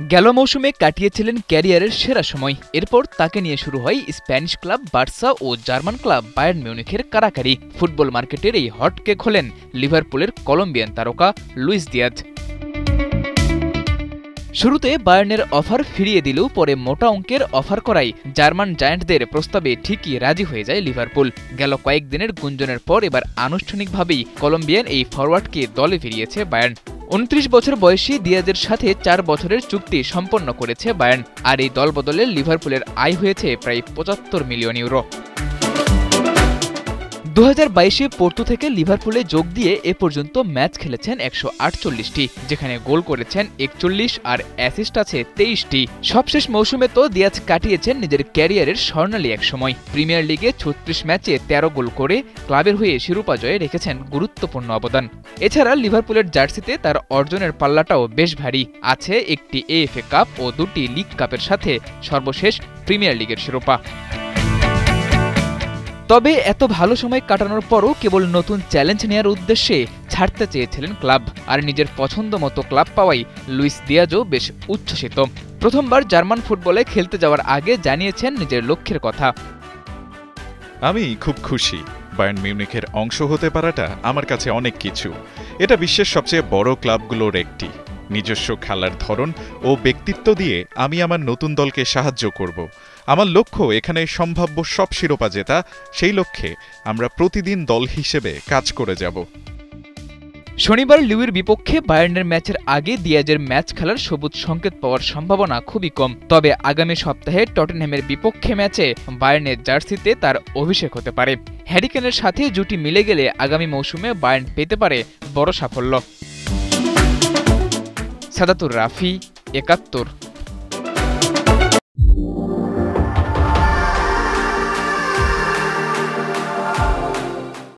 গেল মৌসুমে কাটিয়েছিলেন ক্যারিয়ারের সেরা সময়। এরপর তাকে নিয়ে শুরু হয় স্প্যানিশ ক্লাব বার্সা ও জার্মান ক্লাব বায়ার্ন মিউনিখের কারাকারি। ফুটবল মার্কেটের এই হটকেক হলেন লিভারপুলের কলম্বিয়ান তারকা লুইস দিয়াজ। শুরুতে বায়ার্নের অফার ফিরিয়ে দিলেও পরে মোটা অঙ্কের অফার করায় জার্মান জায়ান্টদের প্রস্তাবে ঠিকই রাজি হয়ে যায় লিভারপুল। গেল কয়েকদিনের গুঞ্জনের পর এবার আনুষ্ঠানিকভাবেই কলম্বিয়ান এই ফরওয়ার্ডকে দলে ফিরিয়েছে বায়ার্ন। 29 বছর বয়সী দিয়াজের সাথে 4 বছরের চুক্তি সম্পন্ন করেছে বায়ার্ন। আর এই দলবদলে লিভারপুলের আয় হয়েছে প্রায় 75 মিলিয়ন ইউরো। 2022-এ পোর্তো থেকে লিভারপুলে যোগ দিয়ে এ পর্যন্ত ম্যাচ খেলেছেন 148টি, যেখানে গোল করেছেন 41 আর অ্যাসিস্ট আছে 23টি। সবশেষ মৌসুমে তো দিয়াজ কাটিয়েছেন নিজের ক্যারিয়ারের স্বর্ণালী এক সময়। প্রিমিয়ার লিগে 36 ম্যাচে 13 গোল করে ক্লাবের হয়ে শিরোপা জয়ে রেখেছেন গুরুত্বপূর্ণ অবদান। এছাড়া লিভারপুলের জার্সিতে তার অর্জনের পাল্লাটাও বেশ ভারী। আছে একটি এএফএ কাপ ও 2টি লিগ কাপের সাথে সর্বশেষ প্রিমিয়ার লিগের শিরোপা। তবে এত ভালো সময় কাটানোর পরও কেবল নতুন চ্যালেঞ্জ নেয়ার উদ্দেশ্যে ছাড়তে চেয়েছিলেন ক্লাব। আর নিজের পছন্দ মতো ক্লাব পাওয়াই লুইস দিয়াজও বেশ উচ্ছ্বসিত। প্রথমবার জার্মান ফুটবলে খেলতে যাওয়ার আগে জানিয়েছেন নিজের লক্ষ্যের কথা। আমি খুব খুশি। বায়ার্ন মিউনিখের অংশ হতে পারাটা আমার কাছে অনেক কিছু। এটা বিশ্বের সবচেয়ে বড় ক্লাবগুলোর একটি। নিজস্ব খেলার ধরন ও ব্যক্তিত্ব দিয়ে আমি আমার নতুন দলকে সাহায্য করব। আমার লক্ষ্য এখানে সম্ভাব্য সব শিরোপা জেতা। সেই লক্ষ্যে আমরা প্রতিদিন দল হিসেবে কাজ করে যাব। শনিবার লিউর বিপক্ষে বায়ার্নের ম্যাচের আগে দিয়াজের ম্যাচ খেলার সবুজ সংকেত পাওয়ার সম্ভাবনা খুবই কম। তবে আগামী সপ্তাহে টটেনহ্যামের বিপক্ষে ম্যাচে বায়ার্নের জার্সিতে তার অভিষেক হতে পারে। হ্যারি কেনের সাথে জুটি মিলে গেলে আগামী মৌসুমে বায়ার্ন পেতে পারে বড় সাফল্য। সাদাতুর রাফি, ৭১।